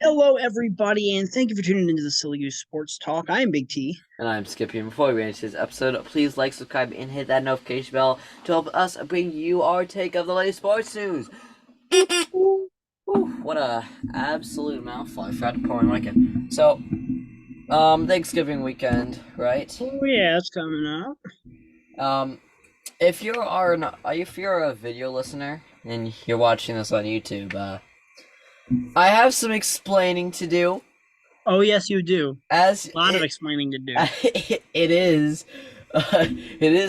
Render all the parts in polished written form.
Hello, everybody, and thank you for tuning into the Silly Goose Sports Talk. I am Big T. And I'm Skippy. And before we get into this episode, please like, subscribe, and hit that notification bell to help us bring you our take of the latest sports news. Ooh, what a absolute mouthful! I forgot to pour my mic in. So, Thanksgiving weekend, right? Oh yeah, it's coming up. If you're a video listener and you're watching this on YouTube, I have some explaining to do. Oh yes, you do. As A lot of explaining to do. It is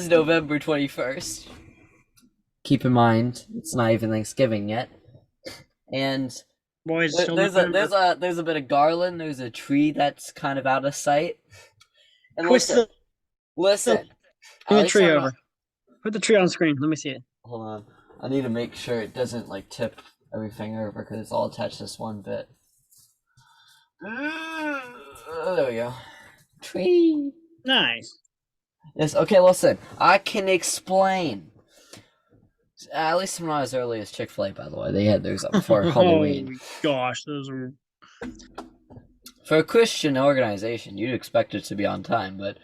November 21st. Keep in mind, it's not even Thanksgiving yet. And Boys, there's a bit of garland. There's a tree that's kind of out of sight. And listen. Put the tree over. Put the tree on screen. Let me see it. Hold on. I need to make sure it doesn't tip everything over because it's all attached to this one bit. There we go. Tree. Nice. Yes. Okay. Listen. I can explain. At least not as early as Chick-fil-A, by the way. They had theirs up before Halloween. Oh gosh, those are. For a Christian organization, you'd expect it to be on time, but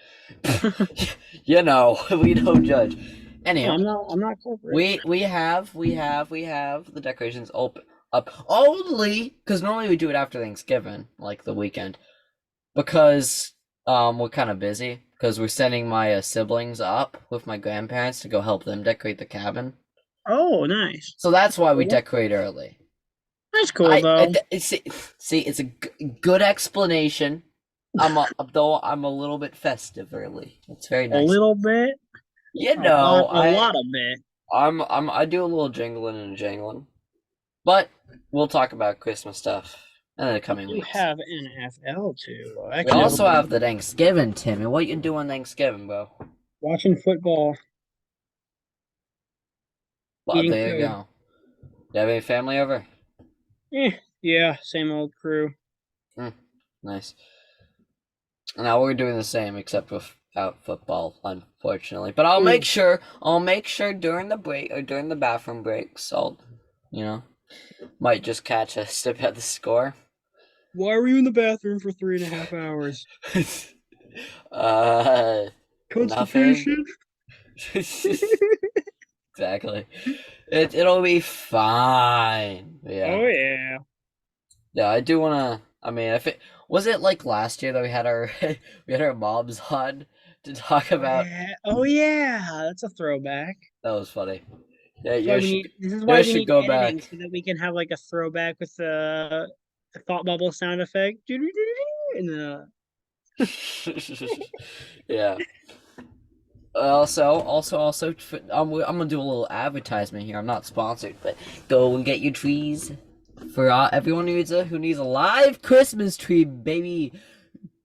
we don't judge. Anyhow, I'm not corporate. we have the decorations up only because normally we do it after Thanksgiving, like the weekend, because we're kind of busy because we're sending my siblings up with my grandparents to go help them decorate the cabin. Oh, nice. So that's why we decorate early. That's cool, though. See, it's a good explanation. Though I'm a little bit festive early. It's very nice. A little bit. A lot of bit. I do a little jingling and jangling, but we'll talk about Christmas stuff in the coming weeks. We have NFL too. We also have the Thanksgiving, Tim. And what you do on Thanksgiving, bro? Watching football. Well, there you go. You have any family over? Yeah, same old crew. Nice. Now we're doing the same, except without football, unfortunately. But I'll make sure during the break or during the bathroom breaks, might just catch a sip at the score. Why were you in the bathroom for 3.5 hours? Constitution. Exactly. It'll be fine. Yeah. Oh yeah. Yeah, I do wanna. I mean, if it was it like last year that we had our moms on to talk about. Oh yeah, that's a throwback. That was funny. Yeah, this is why we need go editing back so that we can have like a throwback with the thought bubble sound effect. And yeah. Also, I'm gonna do a little advertisement here. I'm not sponsored, but go and get your trees for everyone who needs a live Christmas tree, baby.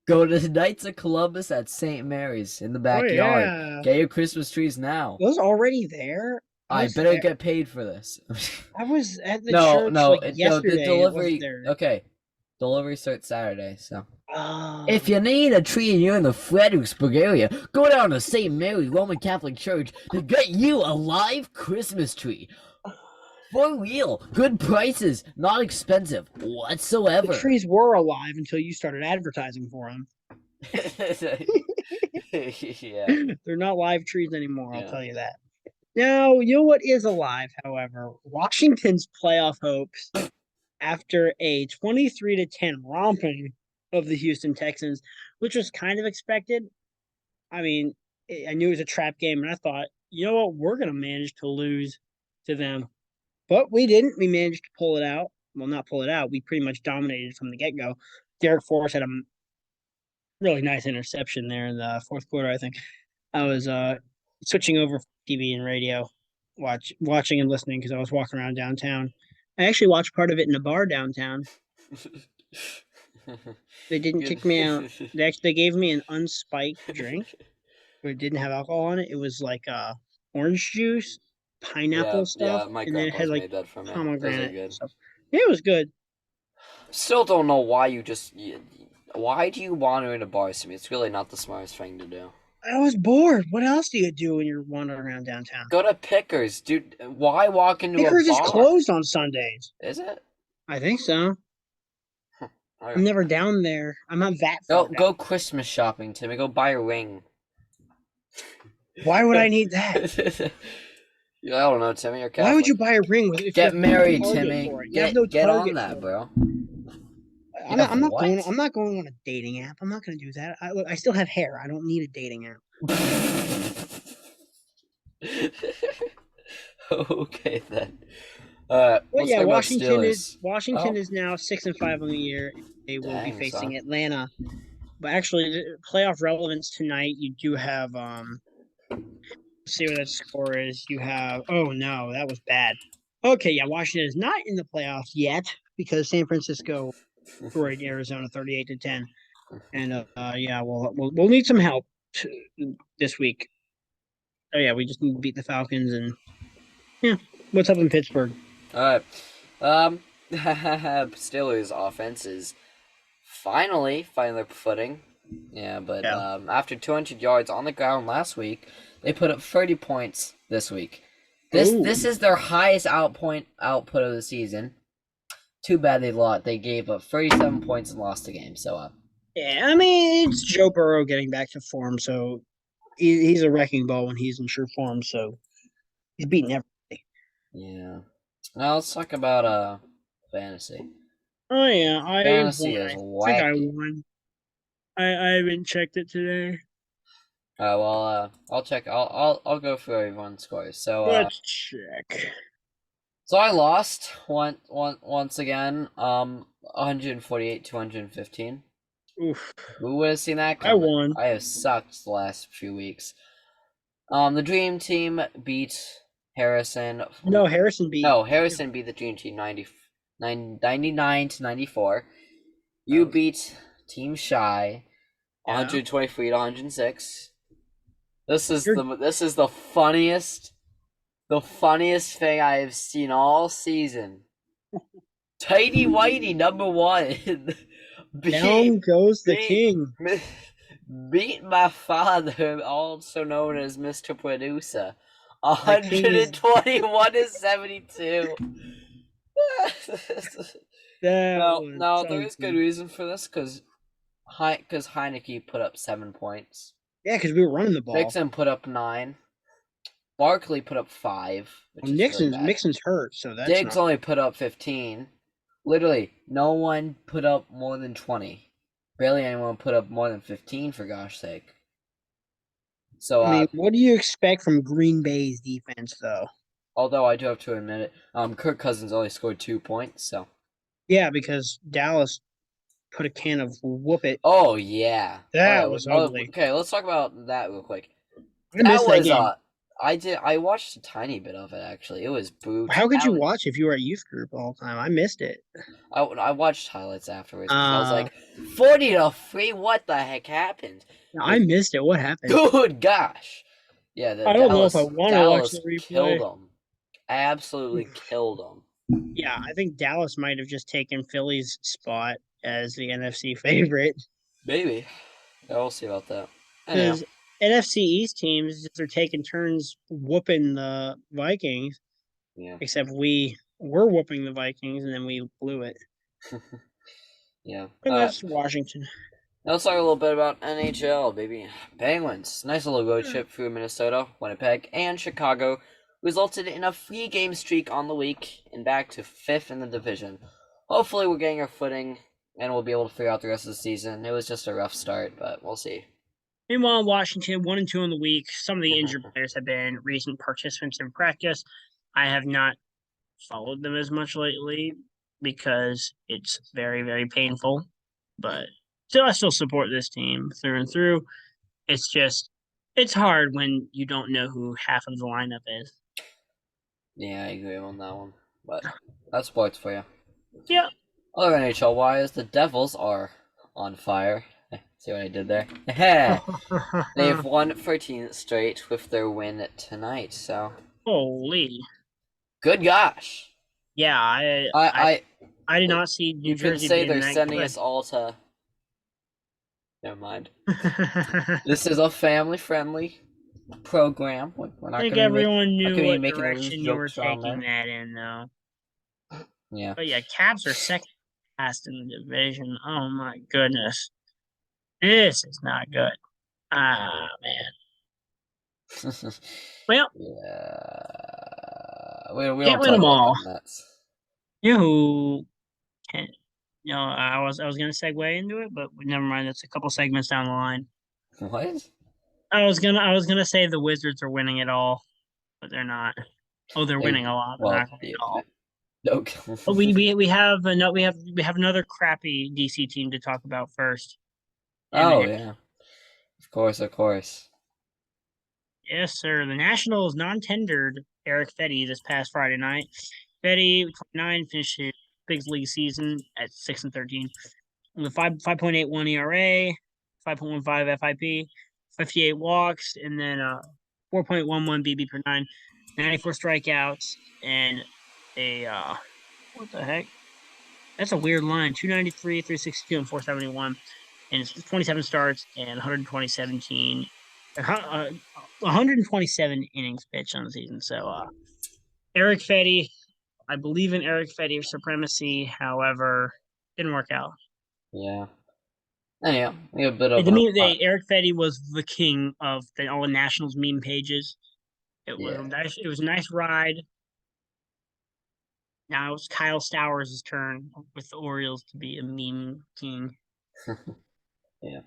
Go to the Knights of Columbus at St. Mary's in the backyard. Oh, yeah. Get your Christmas trees now. Was already there? I better get paid for this. I was at the church yesterday. The delivery. Okay, delivery starts Saturday, so. Oh. If you need a tree and you're in the Fredericksburg area, go down to St. Mary Roman Catholic Church to get you a live Christmas tree. For real, good prices, not expensive whatsoever. The trees were alive until you started advertising for them. Yeah. They're not live trees anymore, I'll tell you that. Now, you know what is alive, however? Washington's playoff hopes after a 23-10 romping of the Houston Texans, which was kind of expected. I mean, I knew it was a trap game, and I thought, you know what, we're going to manage to lose to them. But we didn't. We managed to pull it out. Well, not pull it out. We pretty much dominated from the get-go. Derek Forrest had a really nice interception there in the fourth quarter, I think. I was switching over TV and radio, watching and listening because I was walking around downtown. I actually watched part of it in a bar downtown. They didn't kick me out. They gave me an unspiked drink, but it didn't have alcohol on it. It was like orange juice, pineapple stuff, my and then it had like made that for me. pomegranate stuff. Yeah, it was good. Still don't know why why do you wander into bars to me? It's really not the smartest thing to do. I was bored. What else do you do when you're wandering around downtown? Go to Pickers, dude. Why walk into Pickers a bar? is closed on Sundays. Is it? I think so. I'm never down there. I'm not that far down. Go Christmas shopping, Timmy. Go buy a ring. Why would I need that? I don't know, Timmy. You're Catholic. Why would you buy a ring if Get you have married, no Timmy. for it? You have no Get target on that, for bro. I'm not going. I'm not going on a dating app. I'm not going to do that. I still have hair. I don't need a dating app. Okay then. Well, let's yeah, talk about Washington Steelers. is now 6-5 on the year. They will be Dang, facing son. Atlanta. But actually, the playoff relevance tonight, you do have let's see what that score is. You have oh no, that was bad. Okay, yeah, Washington is not in the playoffs yet because San Francisco destroyed Arizona 38-10. And yeah, we'll need some help this week. Oh yeah, we just need to beat the Falcons and yeah. What's up in Pittsburgh? Alright. Steelers offense is finally finding their footing. Yeah, but Yeah. after 200 yards on the ground last week, they put up 30 points this week. This is their highest output of the season. Too bad they lost. They gave up 37 points and lost the game. So yeah, I mean it's Joe Burrow getting back to form, so he's a wrecking ball when he's in true form. So he's beating everybody. yeah. Now let's talk about fantasy. Oh yeah, I Fantasy won. is I think I wacky. won. I haven't checked it today. I'll check. I'll go through everyone's scores. Let's check. So I lost once again. 148 to 115. Oof. Who would have seen that I coming? won. I have sucked the last few weeks. The Dream Team beat Harrison. No, Harrison beat. No, Harrison beat the Dream Team 99 to 94. You beat Team Shy 123 to 106. This is the funniest thing I have seen all season. Tidy Whitey #1. Down goes the king. Beat my father, also known as Mr. Producer. 121 to 72. Now there is good reason for this because Heineke put up 7 points. Yeah, because we were running the ball. Mixon put up 9. Barkley put up 5. Mixon's hurt, so that's Diggs only put up 15. Literally, no one put up more than 20. Barely anyone put up more than 15, for gosh sake. So I mean, what do you expect from Green Bay's defense, though? Although I do have to admit it, Kirk Cousins only scored 2 points, so. Yeah, because Dallas put a can of whoop it. Oh yeah, that was ugly. Okay, let's talk about that real quick. I missed that game. I watched a tiny bit of it actually. It was brutal. How could you watch if you were at youth group all the time? I missed it. I watched highlights afterwards. I was like, 40-3. What the heck happened? I missed it. What happened? Good gosh. Yeah, I don't know if I want to watch the replay. Killed them. Absolutely killed them. Yeah, I think Dallas might have just taken Philly's spot as the NFC favorite. Maybe. Yeah, we'll see about that. Because NFC East teams are taking turns whooping the Vikings. Yeah. Except we were whooping the Vikings and then we blew it. Yeah. And that's Washington. Now let's talk a little bit about NHL, baby. Penguins. Nice little road trip through Minnesota, Winnipeg, and Chicago resulted in a 3-game streak on the week and back to 5th in the division. Hopefully we're getting our footing and we'll be able to figure out the rest of the season. It was just a rough start, but we'll see. Meanwhile, Washington 1-2 in the week. Some of the injured players have been recent participants in practice. I have not followed them as much lately because it's very, very painful. But I still support this team through and through. It's just, it's hard when you don't know who half of the lineup is. Yeah, I agree on that one. But that's sports for you. Yeah. Other NHL wise, the Devils are on fire. See what I did there? They've won 13 straight with their win tonight, so. Holy. Good gosh. Yeah, I did not see New Jersey. You could say they're sending us all to. Never mind. This is a family-friendly program. We're not I think everyone knew what direction you were taking that in, though. Yeah. But yeah, Caps are second last in the division. Oh my goodness. This is not good. Ah, man. Well, Yeah. We can't don't win talk them about the all. Mets. You know who can, I was gonna segue into it, but never mind. That's a couple segments down the line. What? I was gonna say the Wizards are winning it all, but they're not. Oh, they're They winning a lot, but well, not winning it all. okay. But we have another crappy DC team to talk about first. And Oh the yeah, of course, of course. Yes, sir. The Nationals non-tendered Eric Fetty this past Friday night. Fetty, 29, finished his big league season at 6-13 with a 5.81 ERA, 5.15 FIP, 58 walks, and then 4.11 BB per nine, 94 strikeouts, and a what the heck? That's a weird line. 293, 362, and 471. And it's 27 starts and 127 innings pitched on the season. So Eric Fetty, I believe in Eric Fetty's supremacy. However, didn't work out. Yeah. Anyhow, we have a bit Hey, of the a meme, Eric Fetty was the king of all the Nationals meme pages. It was a yeah. nice. It was a nice ride. Now it's Kyle Stowers' turn with the Orioles to be a meme king. Yeah.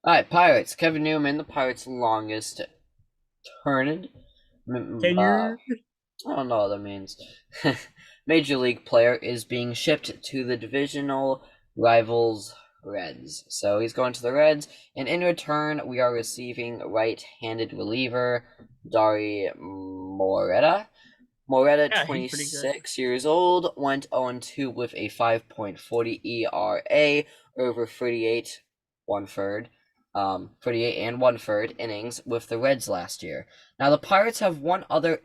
All right, Pirates. Kevin Newman, the Pirates' longest turned. Tenure. I don't know what that means. Major League player is being shipped to the divisional rivals Reds. So he's going to the Reds, and in return, we are receiving right-handed reliever Dari Moreta. Moreta, Yeah, he's pretty good. 26 years old, went 0-2 with a 5.40 ERA over 38 one-third, 38 and one-third innings with the Reds last year. Now the Pirates have one other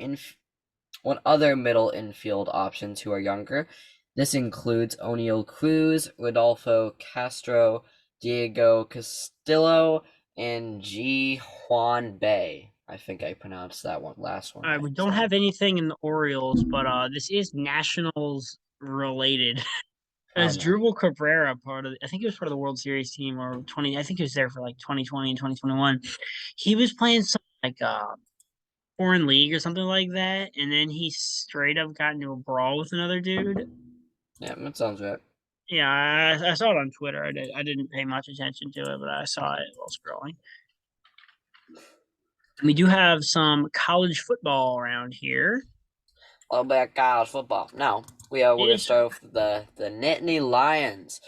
middle infield options who are younger. This includes O'Neal Cruz, Rodolfo Castro, Diego Castillo, and G. Juan Bay. I think I pronounced that last one right. We don't have anything in the Orioles, but this is Nationals related. Oh As no. Drupal Cabrera part of, I think he was part of the World Series team or 20. I think he was there for like 2020 and 2021. He was playing some like foreign league or something like that, and then he straight up got into a brawl with another dude. Yeah, that sounds right. Yeah, I saw it on Twitter. I didn't pay much attention to it, but I saw it while scrolling. We do have some college football around here. A little bit of college football. Now, we're gonna It's start with the Nittany Lions.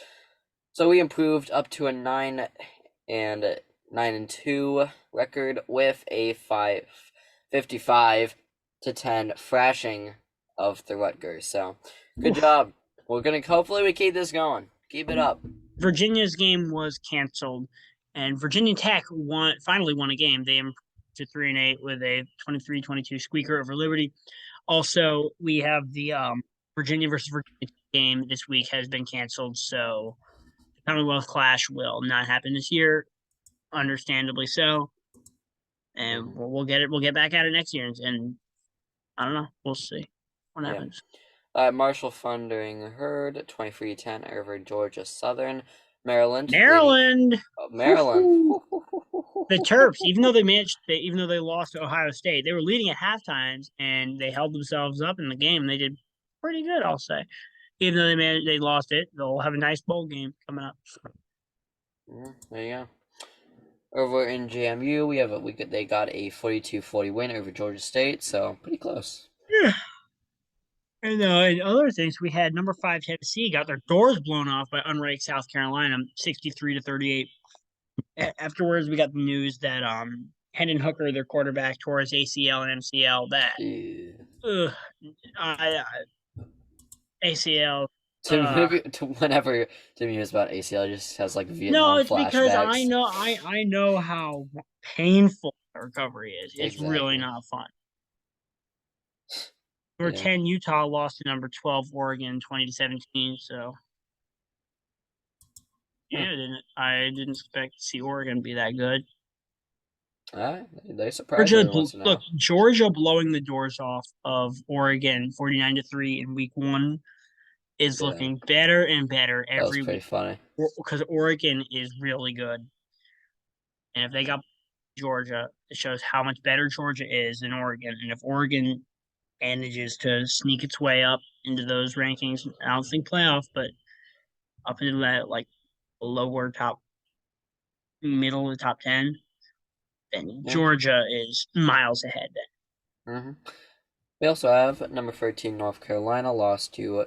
So we improved up to a 9-2 record with a 55 to 10 thrashing of the Rutgers. So good job. We're gonna hopefully we keep this going. Keep it up. Virginia's game was canceled, and Virginia Tech finally won a game. They improved to 3-8 with a 23-22 squeaker over Liberty. Also, we have the Virginia versus Virginia game this week has been canceled, so the Commonwealth Clash will not happen this year, understandably so. And we'll get it. We'll get back at it next year, and I don't know. We'll see what Yeah. happens. Marshall Thundering Herd 23-10 over Georgia Southern. Maryland leading. Maryland, Maryland. the Terps, even though they lost to Ohio State, they were leading at half times and they held themselves up in the game. They did pretty good, I'll say. Even though they lost it, they'll have a nice bowl game coming up. There you go. Over in JMU, they got a 42-40 win over Georgia State, so pretty close. Yeah. And other things, we had number 5 Tennessee got their doors blown off by unranked South Carolina, 63-38. Afterwards, we got the news that Hendon Hooker, their quarterback, tore his ACL and MCL. That ACL. Whenever Tim hears about ACL, it just has like No, Vietnam it's because flashbacks. I know how painful the recovery is. It's really Exactly. not fun. Number 10, Utah lost to number 12, Oregon, 20-17. So yeah, I didn't expect to see Oregon be that good. They surprise every once in a while. Look, Georgia blowing the doors off of Oregon 49-3 in week 1 is Yeah, looking better and better that was every pretty week funny. because Oregon is really good. And if they got Georgia, it shows how much better Georgia is than Oregon. And if Oregon manages to sneak its way up into those rankings, I don't think playoff, but up into that like lower top, middle of the top 10, then Yeah. Georgia is miles ahead. hmm We also have number 13 North Carolina lost to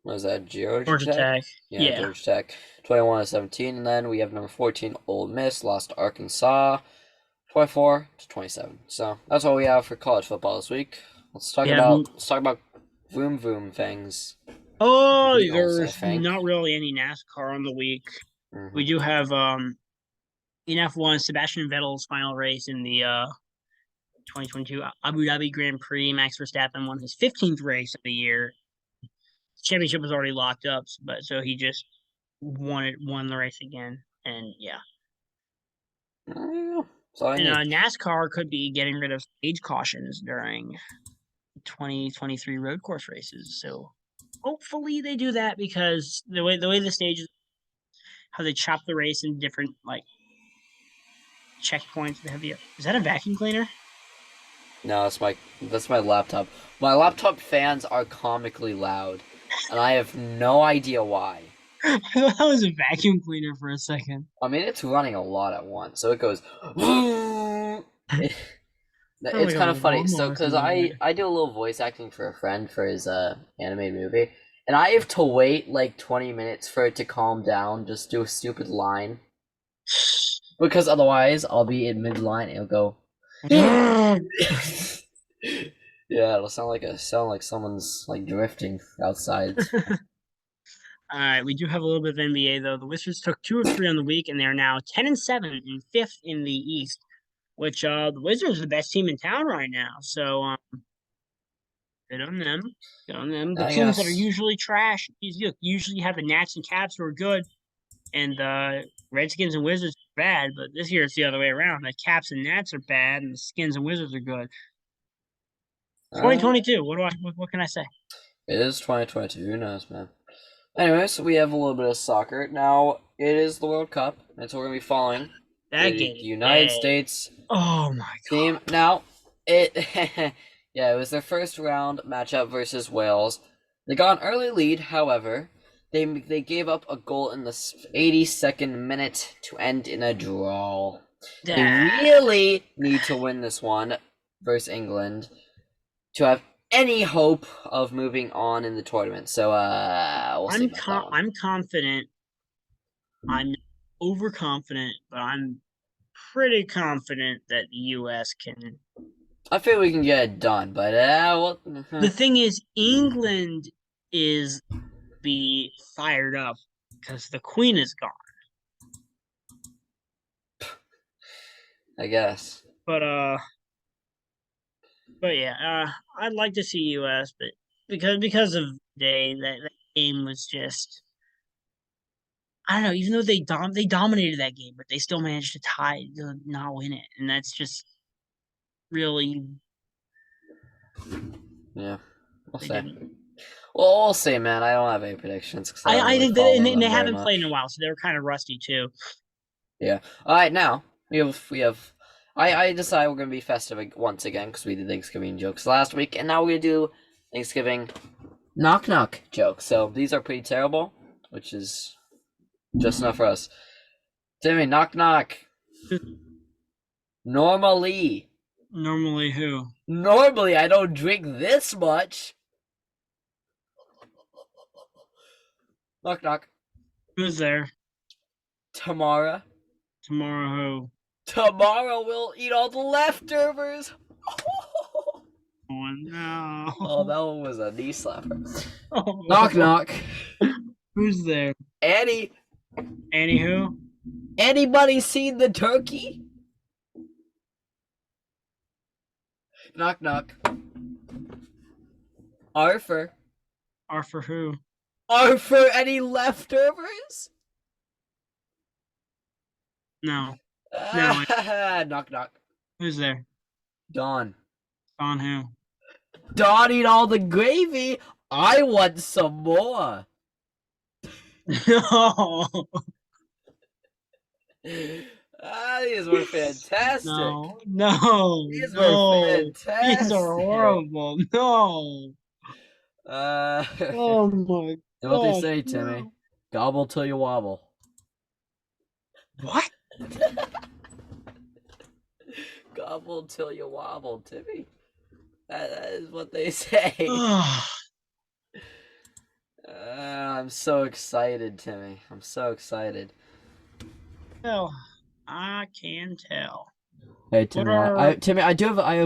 what is that, Georgia Georgia Tech? Tech, Yeah, yeah, Georgia Tech, 21-17, and then we have number 14 Ole Miss lost to Arkansas, 24-27. So that's all we have for college football this week. we have. Let's talk about vroom vroom things. Oh, Wheels, I there's think. not really any NASCAR on the week. hmm We do have in F1 Sebastian Vettel's final race in the 2022 Abu Dhabi Grand Prix. Max Verstappen won his 15th race of the year. Championship was already locked up, but so he just won the race again, and yeah. That's all I And need. NASCAR could be getting rid of stage cautions during 2023 road course races. So hopefully they do that because the way the stages, how they chop the race in different like checkpoints. Is that a vacuum cleaner? No, that's my laptop. My laptop fans are comically loud, and I have no idea why. I thought that was a vacuum cleaner for a second. I mean, it's running a lot at once, so it goes. Sounds It's like a kind of funny. So, lawnmower or because something like I do a little voice acting for a friend for his animated movie, and I have to wait like 20 minutes for it to calm down, just do a stupid line, because otherwise I'll be in mid line and it'll go. that. Yeah, it'll sound like someone's like drifting outside. All right, we do have a little bit of NBA though. The Wizards took 2 of 3 on the week, and they are now 10-7 and fifth in the East. Which the Wizards are the best team in town right now. So good on them. Good on them. The I teams that are guess. usually trash, you usually have the Nats and Caps who are good, and the Redskins and Wizards are bad. But this year it's the other way around. The Caps and Nats are bad, and the Skins and Wizards are good. Uh, 2022. What can I say? it is 2022. Who knows, man? Anyways, we have a little bit of soccer now. It is the World Cup, and so we're gonna be following That the game. United States Oh my team. Now, it yeah, it was their first round matchup versus Wales. They got an early lead, however, they gave up a goal in the 82nd minute to end in a draw. They God. really need to win this one versus England to have any hope of moving on in the tournament. So we'll see about that one. I'm confident. I'm not overconfident, but I'm pretty confident that the U.S. can. I feel we can get it done, but well, The thing is, England is be fired up because the Queen is gone. I guess. But yeah, I'd like to see U.S. But because of that game was just I don't know. Even though they dominated that game, but they still managed to not win it, and that's just really Yeah, we'll they see. didn't. Well, we'll see, man. I don't have any predictions because I don't I really think follow and they them very haven't played in a much. while, so they were kind of rusty too. Yeah. All right, now we have. I decided we're gonna be festive once again because we did Thanksgiving jokes last week, and now we're gonna do Thanksgiving knock knock jokes. So these are pretty terrible, which is just enough for us. Timmy, knock knock. Normally, Normally, who? normally I don't drink this much. Knock knock. Who's there Tomorrow. tomorrow? Tomorrow we'll eat all the leftovers. Who? Oh Oh, no! that one was a knee slapper. Oh. Knock knock. Who's there? Annie, Anywho, anybody seen the turkey? Knock knock. Arthur. or for who? Arthur, any leftovers? No, no. Knock knock. Who's there? Dawn. On who? Dawn eat all the gravy. I want some more. No, These were fantastic. no, no, These were no. These are fantastic. horrible. No. You Oh my know what they gosh, say, Timmy? no. Gobble till you wobble. What? Gobble till you wobble, Timmy. That is what they say. Ugh. I'm so excited, Timmy. I'm so excited. Well, I can tell. Hey, What Timmy. are Timmy, I have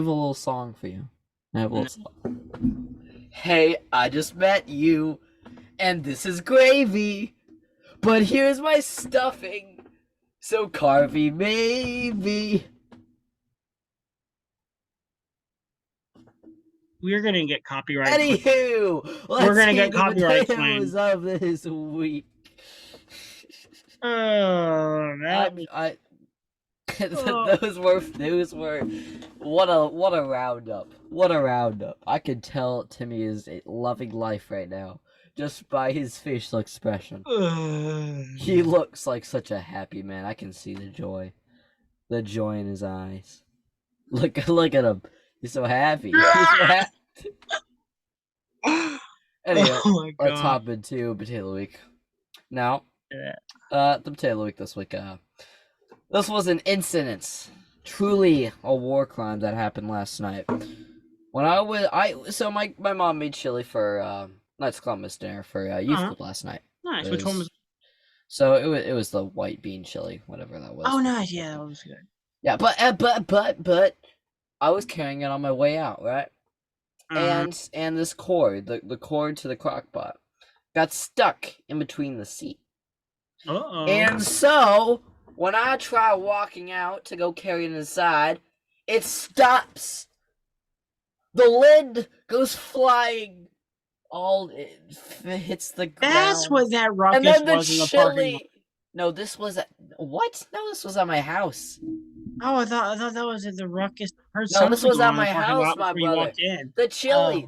a little song for you. I have a little song. Hey, I just met you, and this is gravy. But here's my stuffing. So carvy maybe. we're gonna get copyright? Anywho, We're let's gonna see get the copyright potatoes claim. of this week. Oh, that was. I Oh, those were what a roundup. What a roundup. I can tell Timmy is loving life right now just by his facial expression. He looks like such a happy man. I can see the joy. The joy in his eyes. Look at him. He's so happy. He's so happy. Anyway, oh my let's god. hop into Potato Week. Now, Yeah. the Potato Week this week, this was an incident. Truly a war crime that happened last night. When so my mom made chili for Knights Columbus dinner for youth Uh-huh. club last night. Nice. Which one was? So it was the white bean chili, whatever that was. Oh, nice. Yeah, that was good. Yeah, but I was carrying it on my way out, right? And this cord, the cord to the crock pot, got stuck in between the seat. Uh-oh. And so when I try walking out to go carry it inside, it stops. The lid goes flying. It hits the ground. That's what that ruckus and then was in the parking lot. No, this was what? No, this was at my house. Oh, I thought that was at the ruckus. I heard No, this something was going at on in my the parking house, lot my before you brother. walked in.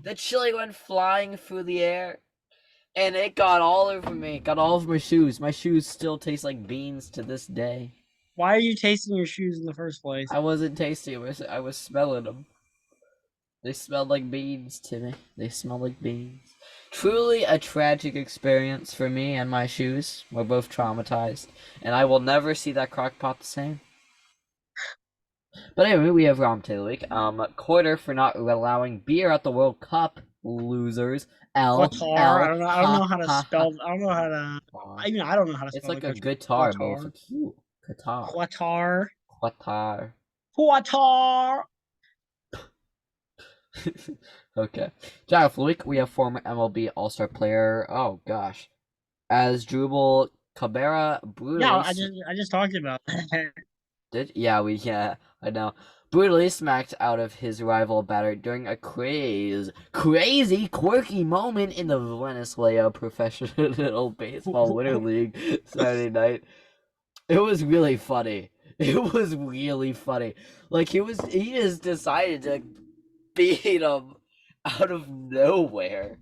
The chili went flying through the air, and it got all over me. It got all over my shoes. My shoes still taste like beans to this day. Why are you tasting your shoes in the first place? I wasn't tasting them. I was smelling them. They smelled like beans, Timmy. They smelled like beans. Truly a tragic experience for me and my shoes. We're both traumatized, and I will never see that crock pot the same. But anyway, we have Rom Taylor Week. Quarter for not allowing beer at the World Cup. Losers. Qatar. I don't know how to spell. I don't know how to. I don't know how to spell. It's like a country. guitar, Qatar. but cute. Qatar. Qatar. Qatar. Qatar. Okay. Giant Week, we have former MLB All-Star player. Oh gosh, as Drupal Cabrera brutally. Yeah, I just talked about that. Yeah, I know. Brutally smacked out of his rival batter during a crazy, quirky moment in the Venezuela Professional Baseball Winter League Saturday night. It was really funny. It was really funny. Like he just decided to beat him out of nowhere.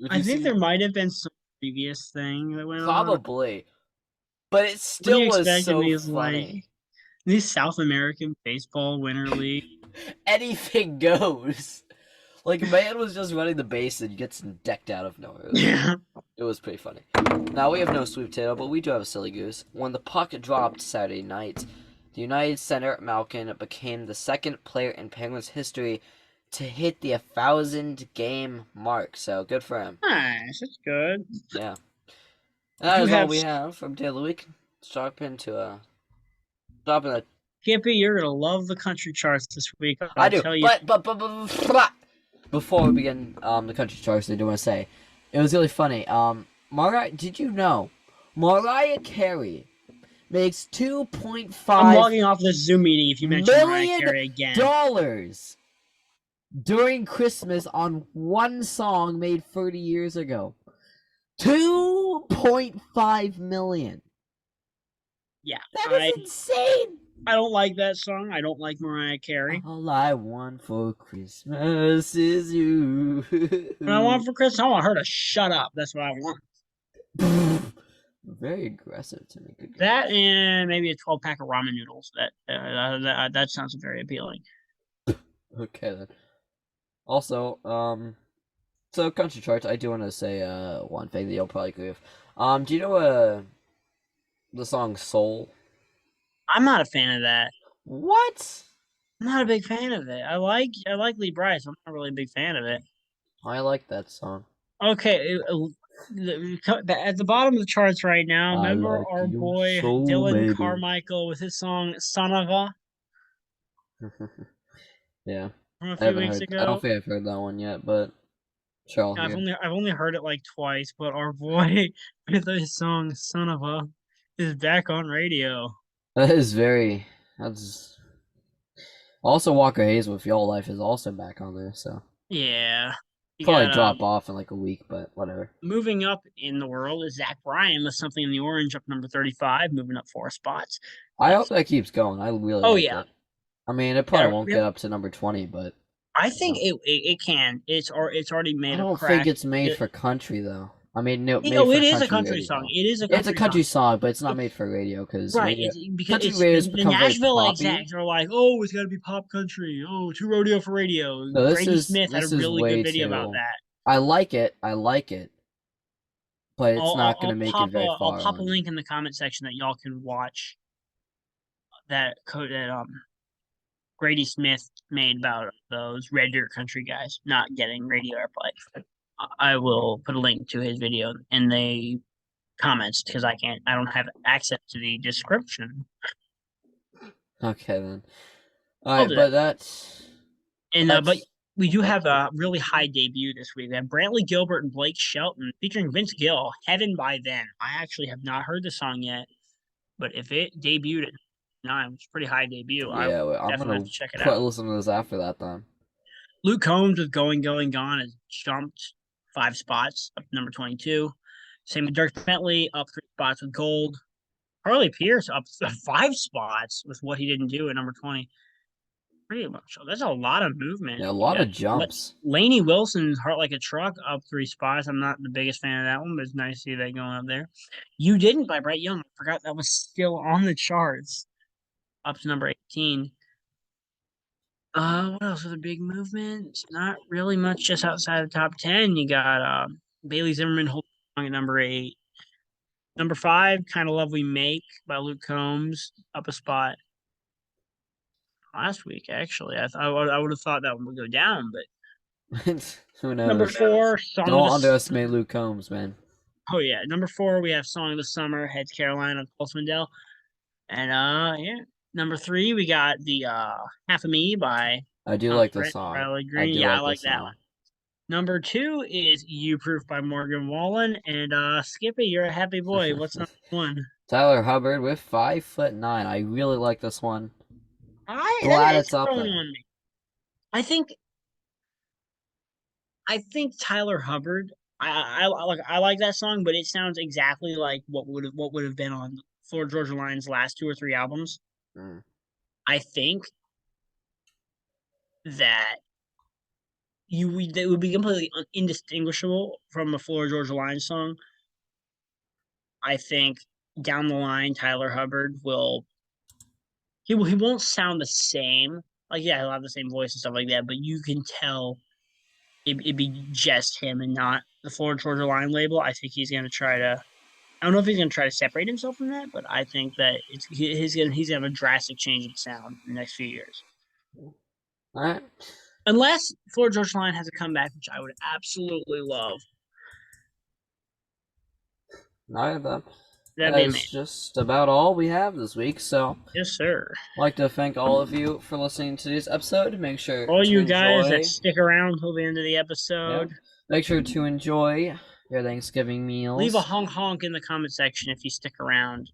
I think there might have been some previous thing that went on. Probably, but it What do still you was expect in so these funny. these South American baseball winter league? Anything goes. Like a man was just running the base and gets decked out of nowhere. Yeah. It was pretty funny. Now we have no sweet potato, but we do have a silly goose. When the puck dropped Saturday night, the United center Malkin became the second player in Penguins history to hit the 1,000 game mark. So good for him. Nice, that's good. Yeah. That is all we have from Taylor Week. Let's drop into a Kippy, you're gonna love the country charts this week. I do. Tell you. But before we begin the country charts, I do want to say it was really funny. Did you know Mariah Carey makes $2.5 I'm logging off this Zoom meeting if you mention Mariah Carey again. dollars during Christmas on one song made 30 years ago. 2.5 million. Yeah, That is insane. I don't like that song. I don't like Mariah Carey. All I want for Christmas is you. What I want for Christmas, I want her to shut up. That's what I want. Very aggressive to me. Good That gosh. and maybe a 12-pack of ramen noodles. That sounds very appealing. Okay then. Also, so country charts. I do want to say one thing that you'll probably agree with. Do you know the song Soul? I'm not a fan of that. What? I'm not a big fan of it. I like Lee Bryce. I'm not really a big fan of it. I like that song. Okay, at the bottom of the charts right now, I remember like our your boy soul, Dylan baby. Carmichael with his song "Son of a" Yeah, from a I few haven't weeks heard. I don't ago? think I've heard that one yet, but sure I'll I've hear. only heard it like twice, but our boy with his song "Son of a" is back on radio. That is very. That's also Walker Hayes with Your Life is also back on there, so Yeah, you probably got drop off in like a week, but whatever. moving up in the world is Zach Bryan with "Something in the Orange" up number 35, moving up 4 spots. I hope That's that keeps going. I really oh like yeah, it. I mean, it probably yeah, won't yeah. get up to number 20, but I you think know. it can. It's already I made a don't think crack. it's made for country though. I mean, no, made Oh, for it is a country country song. radio. It is a It's a country song. country song, but it's not It, made for radio because right. radio It's because country it's radio has the become very Nashville poppy. execs are like, oh, it's got to be pop country. Oh, too rodeo for radio. No, Grady Smith had a this is really good way video about too. that. I like it. I like it, but I'll it's I'll, not I'll gonna make it pop very I'll far pop a on. link in the comment section that y'all can watch that code that Grady Smith made about those red dirt country guys not getting radio airplay. I will put a link to his video in the comments because I don't have access to the description. Okay then. All I'll right, do that. but But that's we do have that's a really high debut this week. We have Brantley Gilbert and Blake Shelton featuring Vince Gill, "Heaven by Then." I actually have not heard the song yet, but if it debuted at 9, which is a pretty high debut, I yeah. Well, I'm definitely have gonna to check it put out. listen to this after that then. Luke Combs with "Going, Going, Gone" has jumped 5 spots up to number 22. Same with Dirk Bentley, up 3 spots with "Gold." Harley Pierce up 5 spots with "What He Didn't Do" at number 20. Pretty much. That's a lot of movement. Yeah, a You lot got of jumps. Lainey Wilson's "Heart Like a Truck" up 3 spots. I'm not the biggest fan of that one, but it's nice to see that going up there. "You Didn't" by Brett Young. I forgot that was still on the charts, up to number 18. What else was a big movement? Not really much just outside the top 10. You got Bailey Zimmerman holding on at number 8. Number 5, "Kind of Love We Make" by Luke Combs, up a spot last week, actually. I would have thought that one would go down, but Who number knows? 4, "Song of Don't the underestimate Luke Combs, man. Oh yeah, number 4 we have "Song of the Summer," Heads Carolina, Cole Swindell, and yeah, number 3 we got the "Half of Me" by I do Thomas like this Rhett, song. Riley I Green. do Yeah, I like like this that one. song. Number 2 is "You Proof" by Morgan Wallen, and Skippy, you're a happy boy. What's number 1? Tyler Hubbard with 5'9". I really like this one. Glad It's it's up growing there. on me. I think Tyler Hubbard. I like that song, but it sounds exactly like what would have been on Florida Georgia Line's last 2 or 3 albums. Mm. I think that they would be completely indistinguishable from a Florida Georgia Line song. I think down the line, Tyler Hubbard he won't sound the same. Like yeah, he'll have the same voice and stuff like that, but you can tell it'd be just him and not the Florida Georgia Line label. I think he's gonna try to. I don't know if he's gonna try to separate himself from that, but I think that he's gonna have a drastic change in sound in the next few years. All right. Unless Florida Georgia Line has a comeback, which I would absolutely love. All right, then. That'd That be is amazing. just about all we have this week. So, Yes, sir. I'd like to thank all of you for listening to this episode. Make sure All to you guys that enjoy. stick around till the end of the Yep. episode, Make sure to enjoy your Thanksgiving leave a meals. honk in the comment section if you stick around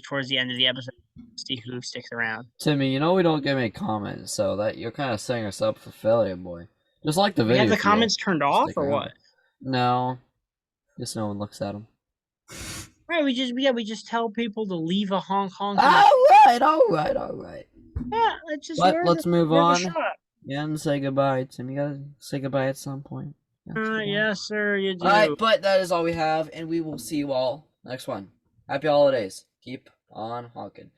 towards the end of the episode. See who sticks around. Timmy, you know we don't get any comments, so that you're kind of setting us up for failure, boy. Just like the We have video the if you comments turned off stick or around. what? No, just no one looks at them. Right, we just tell people to leave a honk. Oh, right. Yeah, it's just But let's move worth a on shot. and say goodbye. Tim, you gotta say goodbye at some point. Yes, sir, you do. Alright, but that is all we have, and we will see you all next one. Happy holidays. Keep on honking.